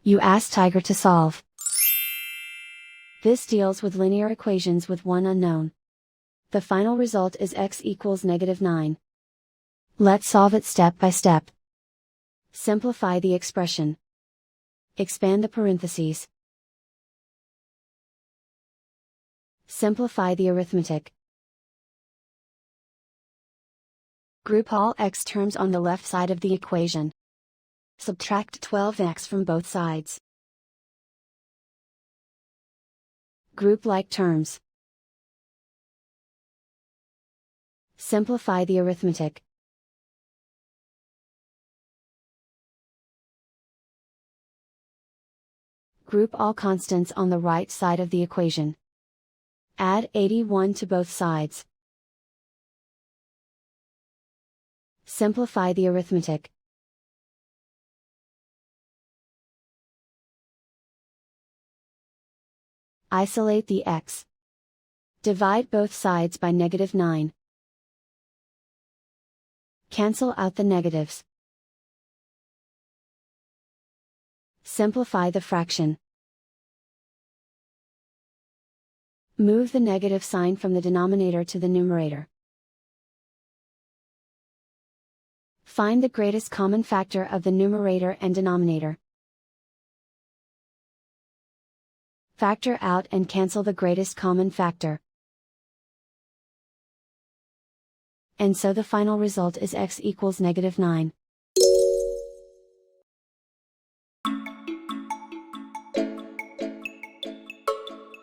You ask Tiger to solve. This deals with linear equations with one unknown. The final result is x equals -9. Let's solve it step by step. Simplify the expression. Expand the parentheses. Simplify the arithmetic. Group all x terms on the left side of the equation. Subtract 12x from both sides. Group like terms. Simplify the arithmetic. Group all constants on the right side of the equation. Add 81 to both sides. Simplify the arithmetic. Isolate the x. Divide both sides by -9. Cancel out the negatives. Simplify the fraction. Move the negative sign from the denominator to the numerator. Find the greatest common factor of the numerator and denominator. Factor out and cancel the greatest common factor. And so the final result is x equals -9.